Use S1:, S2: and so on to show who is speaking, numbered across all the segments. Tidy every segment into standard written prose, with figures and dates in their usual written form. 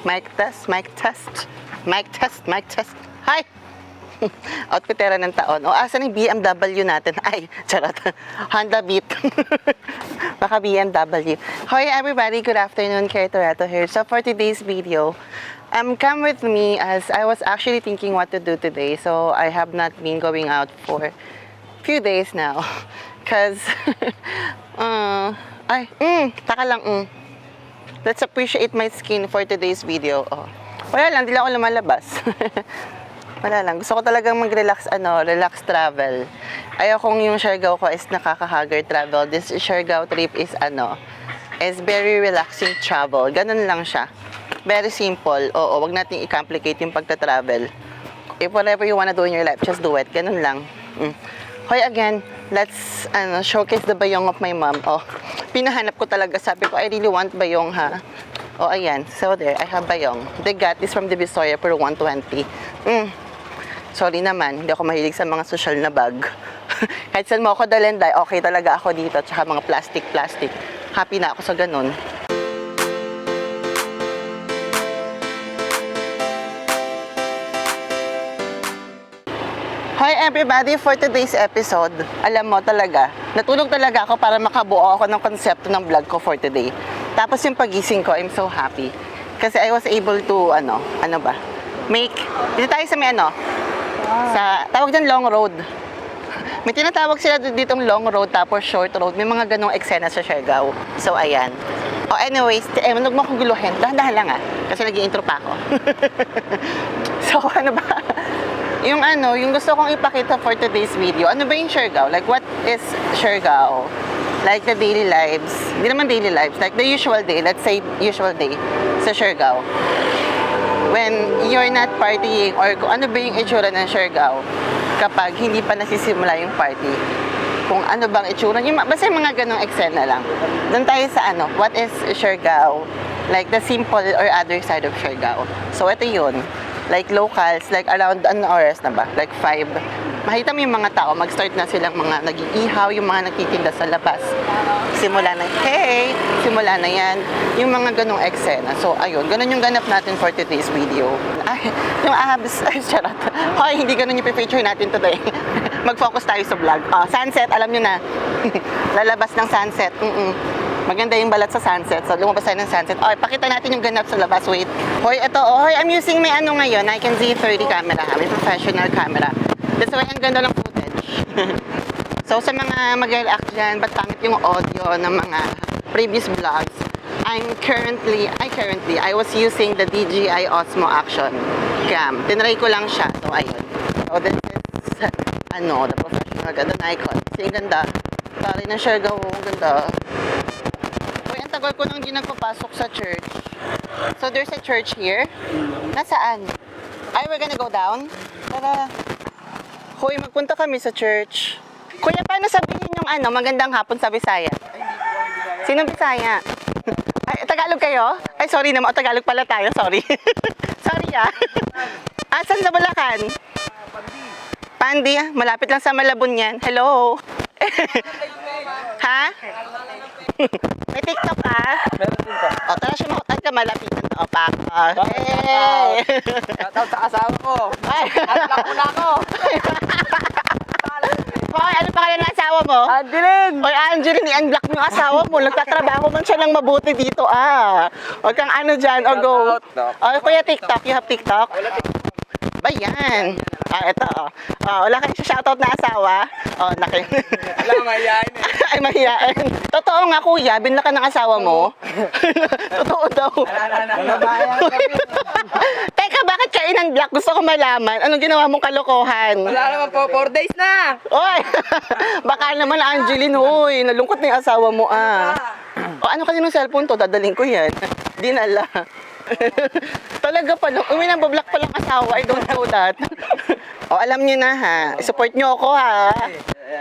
S1: Mic test, mic test. Mic test, mic test. Hi! Outfitera ng taon. O, asan yung BMW natin? Ay, charot. Honda Beat. Baka BMW. Hi everybody, good afternoon. Kay Toretto here. So for today's video, come with me as I was actually thinking what to do today. So I have not been going out for few days now. Cause, taka lang. Let's appreciate my skin for today's video. Oh. Wala lang, di lang ako lumalabas. Wala lang. Gusto ko talagang mag-relax, relax travel. Ayokong yung Siargao ko is nakaka-haggard travel. This Siargao trip is, is very relaxing travel. Ganun lang siya. Very simple. Oo, wag nating i-complicate yung pagta-travel. If whatever you wanna do in your life, just do it. Ganun lang. Hoy, again, let's, showcase the bayong of my mom. Oh, pinahanap ko talaga. Sabi ko, I really want bayong, ha? Oh, ayan. So, there, I have bayong. They got this from the Divisoria for 120. Sorry naman, hindi ako mahilig sa mga social na bag. Kahit saan mo ako dalhin, okay talaga ako dito. Tsaka mga plastic. Happy na ako sa ganun. Hi everybody, for today's episode, alam mo talaga, natulog talaga ako para makabuo ako ng konsepto ng vlog ko for today. Tapos yung pagising ko, I'm so happy. Kasi I was able to, dito tayo sa may sa, tawag dyan long road. May tinatawag sila ditong long road tapos short road. May mga ganong eksena sa Siargao. So, ayan. Oh, anyways, huwag mo akong guluhin. Dahan-dahan lang kasi nag-i-intro pa ako. So, ano ba? Yung gusto kong ipakita for today's video. Ano ba yung Siargao? Like, what is Siargao? Like the daily lives. Hindi naman daily lives. Like the usual day. Let's say usual day sa Siargao. When you're not partying or kung ano ba yung itsura ng Siargao kapag hindi pa nasisimula yung party. Kung ano bang itsura. Basta yung mga ganong eksena lang. Doon tayo sa what is Siargao? Like the simple or other side of Siargao. So ito yun. Like locals, like around oras na ba? Like 5. Makita mo yung mga tao, mag-start na silang mga nag-iihaw, yung mga nagtitinda sa labas. Simula na yan. Yung mga ganong eksena. So, ayun, ganun yung ganap natin for today's video. Ay, yung abs, charot. Hoy, hindi ganun yung pipicture natin today. Mag-focus tayo sa vlog. Sunset, alam nyo na. Lalabas ng sunset. Maganda yung balat sa sunset. So, lumabas tayo ng sunset. Pakita natin yung ganap sa labas. Wait. Hoy, ito. Hoy, I'm using my ngayon. I can Z30 camera. May professional camera. That's why ang ganda ng footage. So, sa mga mag-react dyan, ba't pangit yung audio ng mga previous vlogs? I was using the DJI Osmo Action Cam. Tinry ko lang siya. So, ayun. So, this is, the professional ganda Nikon. Kasi ganda. Pari ng Siargao. Ganda. Uy, ang tagal ko nang hindi nagpapasok sa church. So, there's a church here. Nasaan? Ay, we're gonna go down? Tara. Hoy, magpunta kami sa church. Kuya, paano sabihin yung magandang hapon sa Bisaya? Sinong Bisaya? Ay, Tagalog kayo? Ay, sorry naman. Tagalog pala tayo. Sorry. Sorry Asan sa Bulacan? Pandi. Malapit lang sa Malabon yan. Hello? Ha? May TikTok
S2: Meron din po.
S1: Tara siya makutan ka, malapitan to.
S2: Hey! Shoutout sa asawa ko.
S1: Ay!
S2: Unlock mo na ako.
S1: Hoy, ano pangalan ng asawa mo?
S2: Angeline!
S1: Hoy, Angeline, i-unblock mo yung asawa mo. Nagtatrabaho man siya ng mabuti dito, Huwag kang dyan, go. Kuya, TikTok. You have TikTok?
S2: Wala TikTok.
S1: Ba yan? Ito, wala kang shoutout na asawa?
S2: Wala, mahihain
S1: Ay, mahihain. Totoo nga, kuya, binla ka ng asawa mo? Totoo daw. Teka, bakit ka in-unblock? Gusto ko malaman. Anong ginawa mong kalokohan?
S2: Wala naman po, 4 days na!
S1: Oy! Baka naman, Angeline, hoy. Nalungkot na yung asawa mo, ano kaninong cellphone to? Dadaling ko yan. Dinala. Talaga pala. May nabablock palang asawa. I don't know that. Alam niyo na, support niyo ako,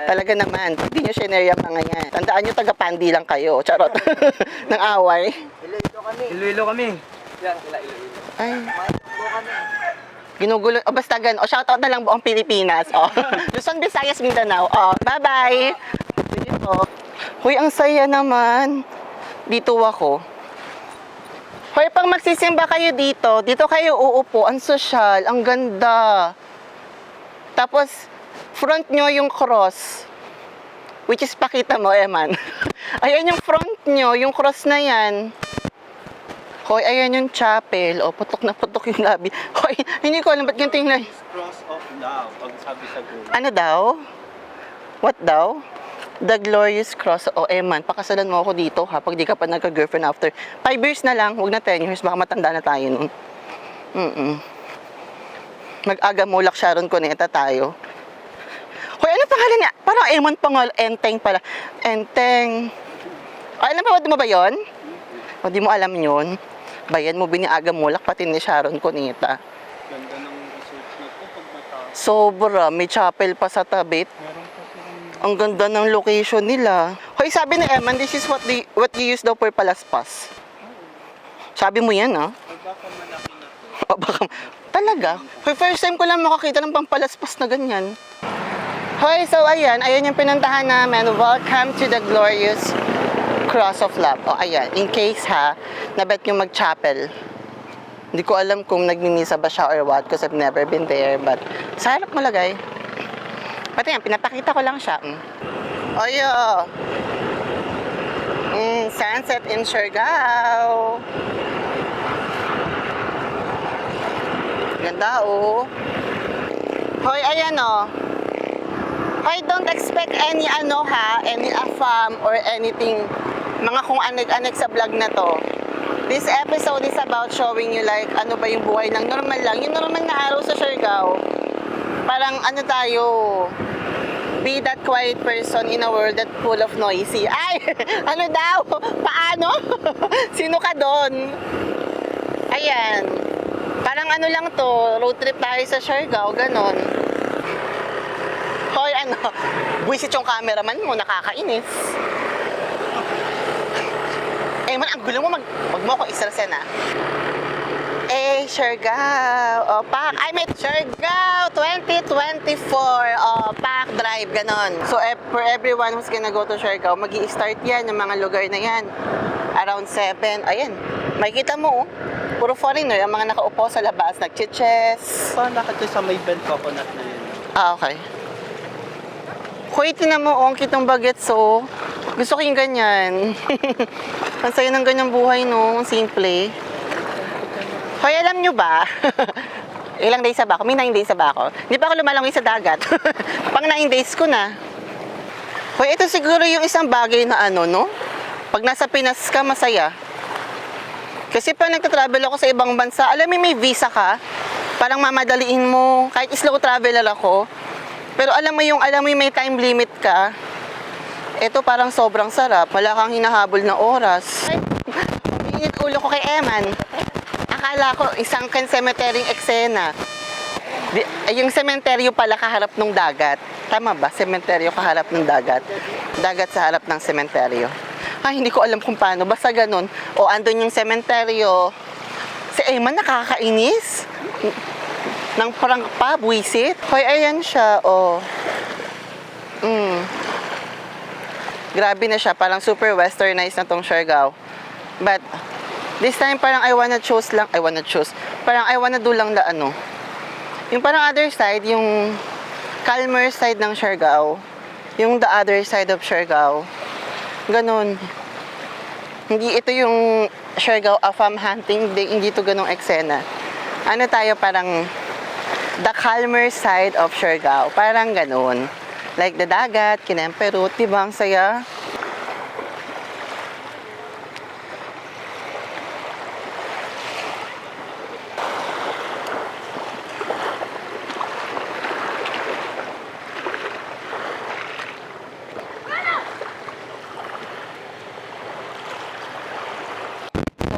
S1: Talaga naman. Hindi niyo share yung mga yan. Tandaan niyo, taga-pandi lang kayo. Charot. Ng away.
S2: Iloilo kami. Yan, Iloilo.
S1: Ay. Ginugulo. Basta gan. Shoutout na lang buong Pilipinas. Luzon, Visayas, Mindanao. Bye-bye. Dito. Huy, ang saya naman. Dito ako. Hoy, pag magsisimba kayo dito kayo uupo. Ang sosyal, ang ganda. Tapos, front nyo yung cross. Which is, pakita mo, Eman. Ayan yung front nyo, yung cross na yan. Hoy, ayan yung chapel. O, putok na putok yung labi. Hoy, hindi ko alam ba't ganito yung labi.
S3: Cross of love, ang sabi sa Google.
S1: Ano daw? What daw? The Glorious Cross. O, Eman, pakasalan mo ako dito, ha? Pag di ka pa nagka-girlfriend after 5 years na lang, huwag na 10 years, baka matanda na tayo nun. Mag-aga mulak Sharon Cuneta tayo. Hoy, ano pangalan niya? Parang Eman pangal, Enteng pala. Enteng. Ay, alam mo ba yun? O, di mo alam yun? Bayan mo biniaga mulak, pati ni Sharon Cuneta.
S3: Ganda ng research na to pag mataas.
S1: Sobra, may chapel pa sa tabit.
S3: Meron pa silang
S1: Ang ganda ng location nila. Hoy, sabi ni Eman, this is what you use daw for palaspas. Sabi mo yan, ha?
S3: ay baka malaki na to.
S1: O, baka, talaga? Hoy, first time ko lang makakita ng pampalaspas na ganyan. Hoy, so ayan yung pinuntahan namin. Welcome to the Glorious Cross of Love. O, ayan, in case ha, nabet yung mag-chapel. Hindi ko alam kung nagmimisa ba siya or what because I've never been there. But, sa harap malagay. Pati yan, pinapakita ko lang siya. Oyo! Sunset in Siargao. Ganda, oh. Hoy, ayan, oh. Hoy, don't expect any any afam or anything, mga kung anig-anig sa vlog na to. This episode is about showing you like ano ba yung buhay ng normal lang, yung normal na araw sa Siargao. Parang ano tayo, be that quiet person in a world that full of noisy. Ay, ano daw? Paano? Sino ka doon? Ayan. Parang ano lang to, road trip tayo sa Siargao, ganon. Hoy, ano, buwisit yung cameraman mo, nakakainis. Eh, man, ang gulo mo, wag mo ako istresen, ha? Eh, Siargao, o, Pac, I met Siargao 2024, o, Pac Drive, ganon. So, for everyone who's gonna go to Siargao, mag-i-start yan, yung mga lugar na yan. Around 7, ayan, makikita mo, puro foreigner, ang mga nakaupo sa labas, nag-chiches.
S3: Paano ka sa may bent coconut na yun?
S1: Ah, okay. Hoy, tinan mo, ang kitang bagets, oh. Gusto ko yung ganyan. Ang saya ng ganyang buhay, no? Ang simple. Hoy, alam nyo ba? Ilang days na ba ako? May 9 days na ba ako? Hindi pa ako lumalangoy sa dagat. Pang 9 days ko na. Hoy, ito siguro yung isang bagay na ano, no? Pag nasa Pinas ka, masaya. Kasi pag nagtatravel ako sa ibang bansa, alam mo may visa ka, parang mamadaliin mo, kahit slow traveler ako. Pero alam mo yung may time limit ka, ito parang sobrang sarap, wala kang hinahabol na oras. Ay, init ulo ko kay Eman. Akala ko isang cemetery eksena. Yung sementeryo pala kaharap ng dagat. Tama ba? Sementeryo kaharap ng dagat. Dagat sa harap ng sementeryo. Ay, hindi ko alam kung paano. Basta ganun. O, andun yung sementeryo. Si Eman nakakainis. Nang parang pa, buwisit. Hoy, ayan siya. O. Grabe na siya. Parang super westernized na tong Siargao. But, this time parang I wanna choose. Parang I wanna do lang na ano. Yung parang other side, yung calmer side ng Siargao. Yung the other side of Siargao. Ganon. Hindi ito yung Siargao afam hunting. Hindi ito ganong eksena. Ano tayo parang the calmer side of Siargao. Parang ganon. Like the dagat, Kinemperut, diba? Ang saya.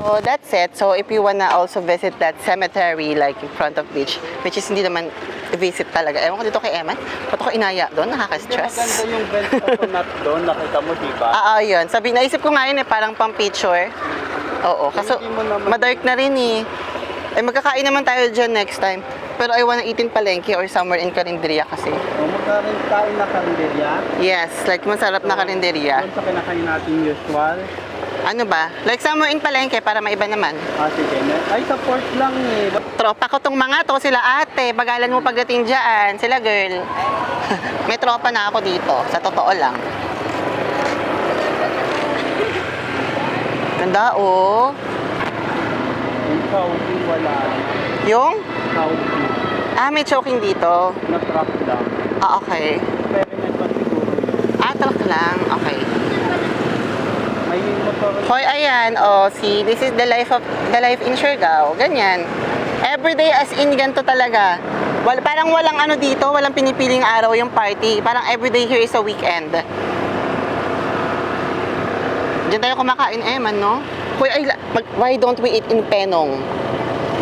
S1: So that's it. So if you wanna also visit that cemetery like in front of beach, which is hindi naman visit talaga. Ewan ko dito kay Eman. Ba't ako inaya doon? Nakaka-stress.
S3: Maganda yung bent coconut doon, nakita mo, diba?
S1: Yun. Naisip ko nga yun parang pang picture. Oo. Kaso,
S3: Hindi mo naman-
S1: madark na rin eh. Magkakain naman tayo dyan next time. Pero I wanna eat in Palengke or somewhere in Carinderia kasi.
S3: O, magkain na karinderya.
S1: Yes, like masarap na Carinderia.
S3: Doon sa kinakain natin usual.
S1: Ano ba? Like somewhere in Palengke para maiba naman.
S3: Ah, sige. Ay, support lang eh.
S1: Tropa ko tong mga to, sila ate. Bagalan mo pagdating dyan. Sila girl. May tropa na ako dito. Sa totoo lang. Ganda, oh.
S3: Yung Saudi, wala.
S1: Yung?
S3: Saudi.
S1: May choking dito.
S3: Na-trap lang.
S1: Okay.
S3: Experiment pa siguro yun.
S1: Truck lang. Okay.
S3: May motor.
S1: Hoy, ayan. Oh, see, this is the life in Siargao. Ganyan. Everyday as in ganito talaga. Parang walang ano dito, walang pinipiling araw yung party. Parang everyday here is a weekend. Diyan tayo kumakain, man, no? Hoy, why don't we eat in Penong?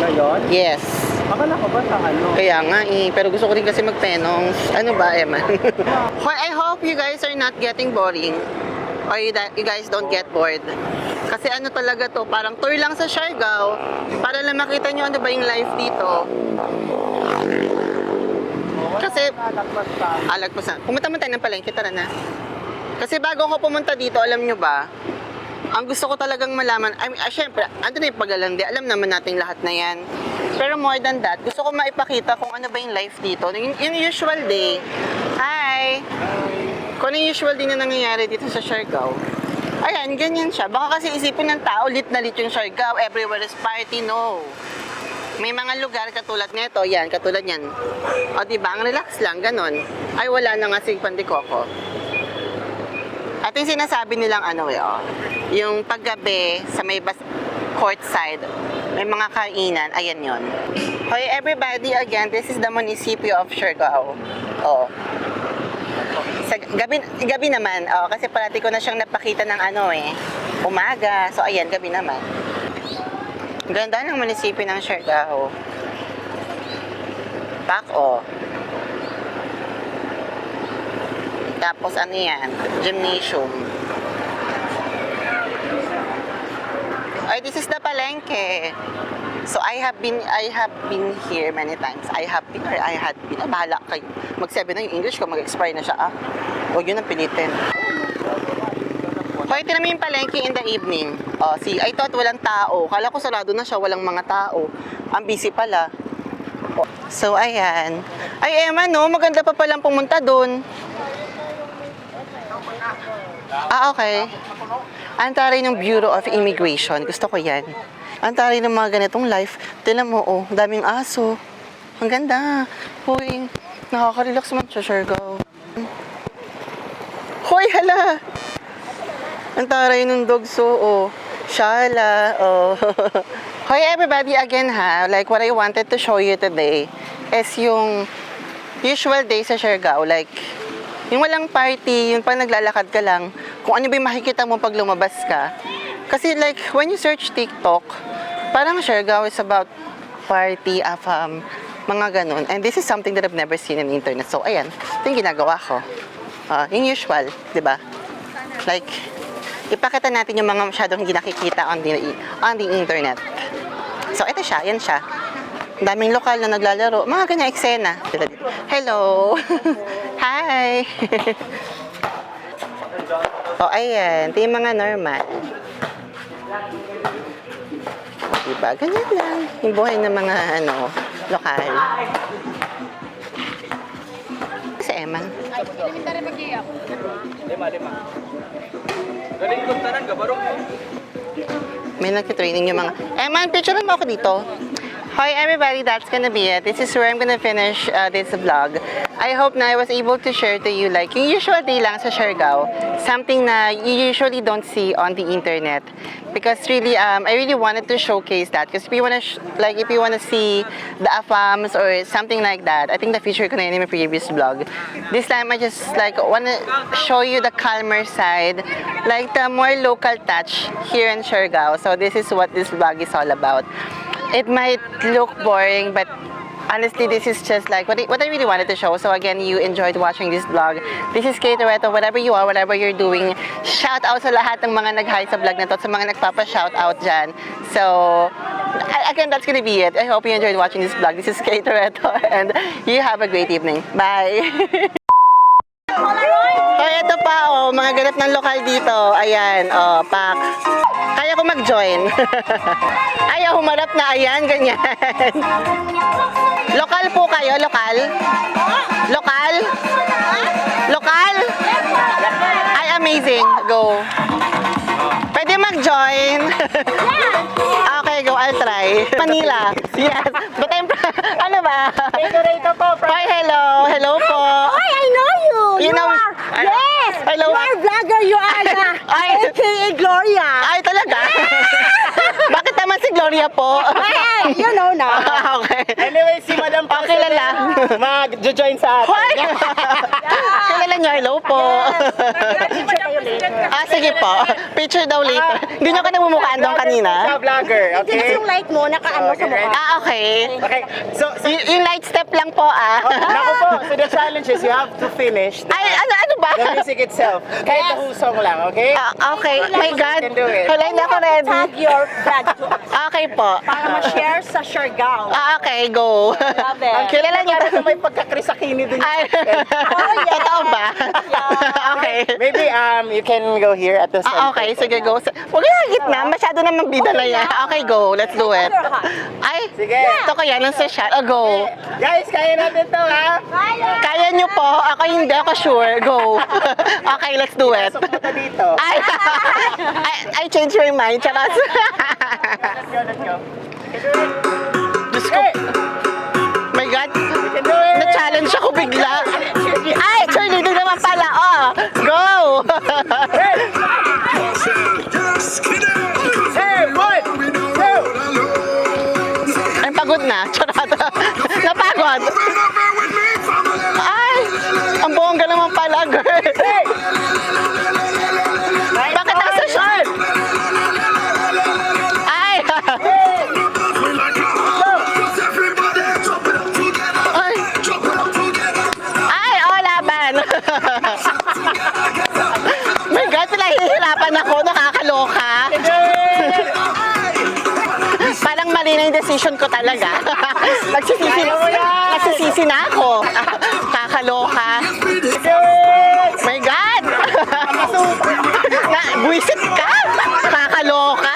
S3: Ngayon?
S1: Yes.
S3: Akala ko ba sa ano?
S1: Kaya nga pero gusto ko rin kasi magpenong. Ano ba, Eman? Hoy, I hope you guys are not getting boring. Or you guys don't get bored. Kasi ano talaga to, parang tour lang sa Siargao para lang makita nyo ano ba yung life dito. Kasi, alagpasan. Pumunta mo tayo ng Palengke, tara na. Kasi bago ako pumunta dito, alam nyo ba, ang gusto ko talagang malaman, syempre, ando na yung paglalandi, alam naman natin lahat na yan. Pero more than that, gusto ko maipakita kung ano ba yung life dito. Yung usual day. Hi! Kung ano yung usual day na nangyayari dito sa Siargao. Ayan, ganyan siya. Baka kasi isipin ng tao, lit na lit yung Siargao, everywhere is party. No. May mga lugar katulad nito, yan, katulad yan. O diba, ang relax lang, ganon. Ay, wala na nga si Pandikoko. At yung sinasabi nilang yung paggabi sa may court side, may mga kainan, ayan yon. Hoy everybody, again, this is the municipio of Siargao. Oh. Sa gabi naman, kasi parati ko na siyang napakita ng umaga. So ayan, gabi naman. Ganda ng munisipyo ng Siargao. Tapos ano yan? Gymnasium. Ay, this is the Palengke. So I have been here many times. I had been. Bahala kayo. Mag-7 na yung English ko, mag-expire na siya. Huwag yun ang pilitin. Hoy, tinan mo yung Palengke in the evening. See, I thought walang tao. Kala ko sarado na siya, walang mga tao. Ang busy pala. So, ayan. Ay, Emma, no? Maganda pa palang pumunta dun. Okay. Antari ng Bureau of Immigration. Gusto ko yan. Antari ng mga ganitong life. Tignan mo, daming aso. Ang ganda. Hoy, nakaka-relax man sa Siargao. Hoy, hala! Antari ng dogso, Shala, Hoy, everybody, again like what I wanted to show you today is yung usual day sa Siargao. Like, yung walang party, yung pag naglalakad ka lang, kung ano ba yung makikita mo pag lumabas ka. Kasi like, when you search TikTok, parang Siargao is about party, mga ganun. And this is something that I've never seen in the internet. So, ayan, ito yung ginagawa ko. Yung usual, di ba? Like, ipakita natin yung mga masyadong hindi nakikita on the internet. So, ito siya, yan siya. Daming lokal na naglalaro. Mga ganyan eksena. Hello! Hi! Ayan. Ito yung mga normal. Diba? Ganyan lang. Yung buhay ng mga, lokal. Si Eman. May nagtitraining yung mga... Eman, picturean mo ako dito. Hi everybody, that's gonna be it. This is where I'm gonna finish this vlog. I hope na I was able to share to you like yung usual day lang sa Siargao, something na you usually don't see on the internet. Because really, I really wanted to showcase that. Because if you wanna see the AFAMs or something like that, I think the feature ko na yun in my previous vlog. This time I just wanna show you the calmer side, like the more local touch here in Siargao. So this is what this vlog is all about. It might look boring, but honestly, this is just like what I really wanted to show. So again, you enjoyed watching this vlog. This is Kay Toretto. Whatever you are, whatever you're doing, shout out sa lahat ng mga nag-hi sa vlog na to, sa mga nagpapa-shout out dyan. So, again, that's gonna be it. I hope you enjoyed watching this vlog. This is Kay Toretto, and you have a great evening. Bye! Ito pa, mga ganap ng lokal dito. Ayan, pak. Kaya ko mag-join. Ayaw, humarap na. Ayan, ganyan. Lokal po kayo? Lokal? Lokal? Lokal? Ay, amazing. Go. Pwede mag-join. Okay, go. I'll try. Manila. Yes. But I'm... Ano ba?
S2: Decorator po.
S1: Hi, hello. Hello po.
S4: Hi, I know you.
S1: You know-
S4: Yes.
S1: Hello.
S4: You are vlogger. You are the
S1: Ay.
S4: AKA Gloria.
S1: Ay, talaga? Bakit naman si Gloria po?
S4: Hey, you know na.
S1: Okay.
S2: Anyway, si Madam
S1: Oh, kilala.
S2: mag-join sa atin.
S1: Hoy! Kilala niyo, hello po. Ah, sige po. Picture daw later. Hindi niyo ka namumukhaan doon kanina?
S2: Sa vlogger,
S4: Just
S2: okay?
S4: yung light mo, nakaano sa mukha.
S1: Ah, okay.
S2: Okay, so
S1: Yung light step lang po, ah.
S2: naku po, so the challenge is you have to finish
S1: Ay, ano ba?
S2: the music itself. Kahit the husong lang, okay?
S1: Ah, okay. My God.
S2: You can do it.
S1: Wala, hindi ako ready.
S4: Tag your vlog to us
S1: Okay po.
S4: para ma-share sa Siargao.
S1: Ah, okay, go.
S4: Love it.
S1: Ang kilala niyo.
S2: Parang may pagkakrisakini din.
S1: Ay,
S4: yeah.
S1: totoo ba? Okay.
S2: Maybe you can go here at the center.
S1: Ah, okay, sige, go. Huwag yung gitna, masyado namang bida na yan. Okay, go. Let's do it. Ay,
S2: Sige.
S1: gusto ko yan, ang social. Oh, go.
S2: Guys, kaya natin to, ha?
S1: Kaya nyo po, ako hindi, ako sure. Go. Okay, let's do it.
S2: Pasok mo to dito.
S1: Ay, I changed my mind. Charot.
S2: Let's go, let's go.
S1: Diyos ko. My God.
S2: We can do it!
S1: Na-challenge ako bigla. Ay, cheerleading naman pala. Oh, go.
S2: Hey, 1, 2,
S1: Ay, pagod na. Charot. Napagod. Ay, ang bongga naman pala, girl.
S2: hey!
S1: Bakit nasa siya? Ay! Ay! Ay, oh, laban! My God, pinahihirapan ako, nakakaloka. Parang mali na yung decision ko talaga. Nagsisisi na ako. Kakaloka. My God! Buisit ka! Kakaloka!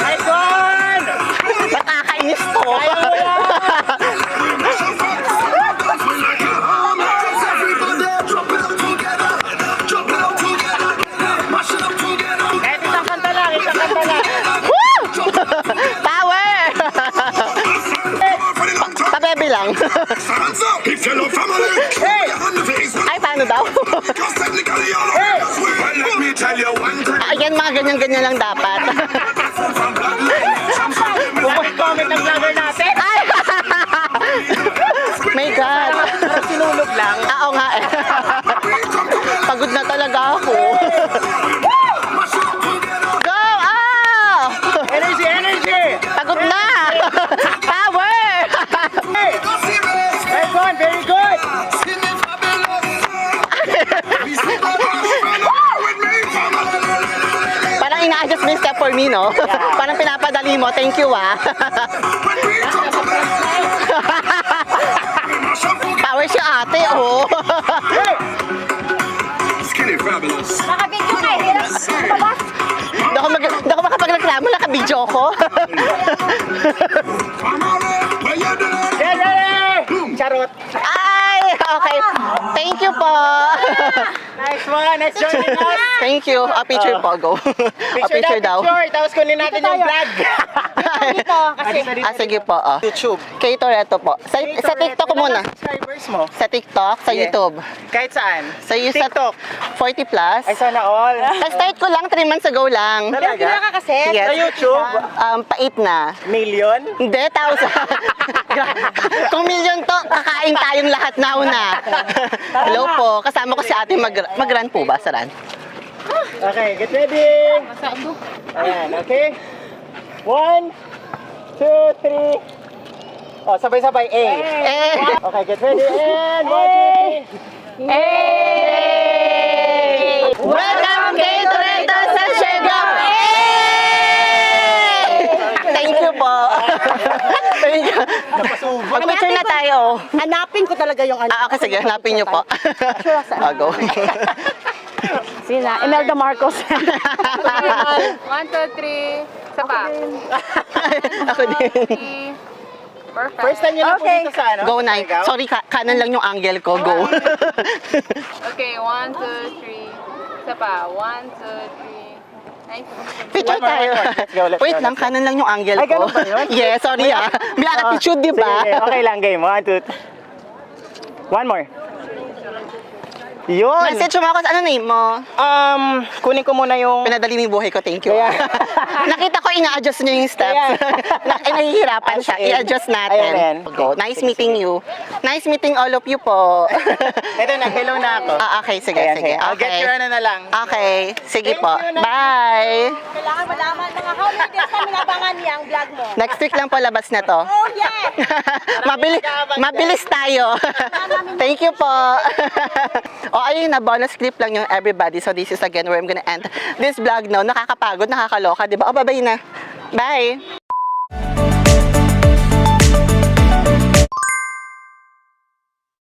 S2: Nice one!
S1: Nakakainis to.
S2: Kahit isang kanta lang, isang kanta lang.
S1: Woo! Power! Pabebe lang. Ay, paano daw? Ayan, mga ganyan-ganyan lang dapat.
S2: Comment ng vlogger natin.
S1: Ay! My God.
S2: Parang sinulog lang.
S1: Oo nga eh. Pagod na talaga ako. Go! Ah!
S2: Energy, energy!
S1: Pagod na! Power!
S2: Hey! Nice one, very good!
S1: Parang ina-adjust mo yung step for me, no? Parang pinapadali mo. Thank you, ah. Power si ate, oh.
S4: Nakabigyo ka, hirap. Babas.
S1: Hindi ako makapagreklamo, naka-video ko.
S2: Get ready! Charot!
S1: Ay, okay. Thank you po.
S2: Nice one, nice joining us!
S1: Thank you. A picture po, go. A picture daw.
S2: Picture, tapos kunin natin yung vlog.
S4: Dito, kasi
S1: Ah, sige po. Oh.
S2: YouTube.
S1: Kay Toretto po. Sa TikTok ko muna.
S2: Subscribers mo?
S1: Sa TikTok, sa
S2: Yeah.
S1: YouTube.
S2: Kahit saan?
S1: Sa
S2: TikTok.
S1: 40 plus.
S2: Ay, sana all.
S1: Start ko lang 3 months ago lang.
S4: hindi na ka kasi.
S1: Yes.
S2: Sa YouTube,
S1: Pait na.
S2: million.
S1: Hindi, 1,000. Kung million to, kakain tayong lahat na una. Hello po. Kasama ko si ate mag-run po ba sa run?
S2: Okay, get ready! Ayan, okay? 1, 2, 3. Oh, sabay-sabay. A.
S1: Eh!
S2: Okay, get ready. And 1, 2, 3.
S1: Hey! Welcome kay Toretto sa Siargao! Hey! Thank you po. Thank you. Mag-picture na tayo. Go.
S4: Hanapin ko talaga yung ano.
S1: Okay, sige. Hanapin niyo po.
S4: Sure, saan?
S1: Go.
S4: Sina? Imelda Marcos.
S5: 1, 2, 3. Isa pa.
S1: Ako din.
S5: Perfect.
S3: First time nyo lang po
S4: Okay.
S3: dito sa ano?
S1: Go, Nay.
S3: Siargao?
S1: Sorry, kanan lang yung angle ko. Go.
S5: Okay, 1, 2, 3. Isa pa. 1, 2, 3. Nice.
S1: Picture
S3: One more,
S1: tayo.
S3: one more. Let's go, let's
S1: Wait
S3: go,
S1: lang,
S3: let's go.
S1: kanan lang yung angle
S3: Ay,
S1: ko.
S3: ganun ba yun?
S1: Yes, sorry ah. May attitude, di ba?
S3: Sige, okay lang, game. 1, 2, 1 more. Yun!
S1: Message mo ako sa ano name mo?
S3: Kunin ko muna yung...
S1: Pinadali mo yung buhay ko, thank you.
S3: Kaya-
S1: Nakita ko, ina-adjust niya yung steps. Nahihirapan siya. I-adjust natin.
S3: Ayan.
S1: Go. Nice meeting you. Nice meeting all of you po.
S3: Ito, nag-hello na ako.
S1: Okay, sige,
S3: Ayan,
S1: sige.
S3: I'll get
S1: Okay.
S3: your ano na lang.
S1: Okay, sige
S3: Thank
S1: po.
S3: you, Nay.
S1: Bye!
S4: Kailangan malaman mga how many days namin abangan niya ang vlog mo.
S1: Next week lang po labas na to.
S4: Oh, yes!
S1: Mabilis tayo. Thank you po. Ayun na, bonus clip lang yung everybody. So this is again where I'm gonna end this vlog now. Nakakapagod, nakakaloka, di ba? Bye-bye na. Bye!